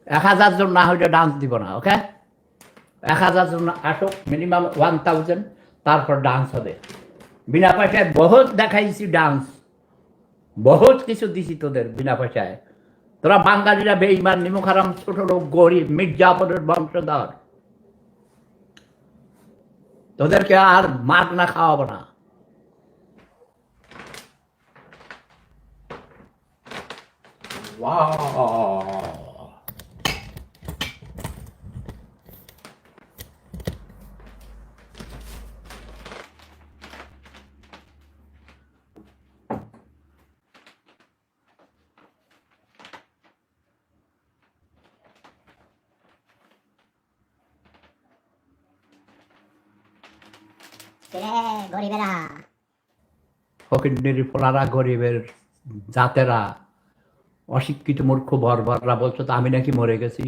1000 জন না হইলে ডান্স দিব না, ওকে? 1000 জন আসুক, মিনিমাম 1000, তারপর ডান্স হবে। বিনা পয়সায় বহুত দেখাইছি ডান্স, বহুত কিছু দিছি তোদের বিনা পয়সায়। তোরা বাঙালিরা বেঈমান, নিমুখারাম, ছোট লোক, গরিব, মির্জাপুরের বংশধর, তোদেরকে আর মাগ না খাওয়াবো না। গরিবেরা ফকিন্নির ফোলারা, গরিবের জাতেরা, অশিক্ষিত মূর্খ বর্বররা বলছো তো আমি নাকি মরে গেছি।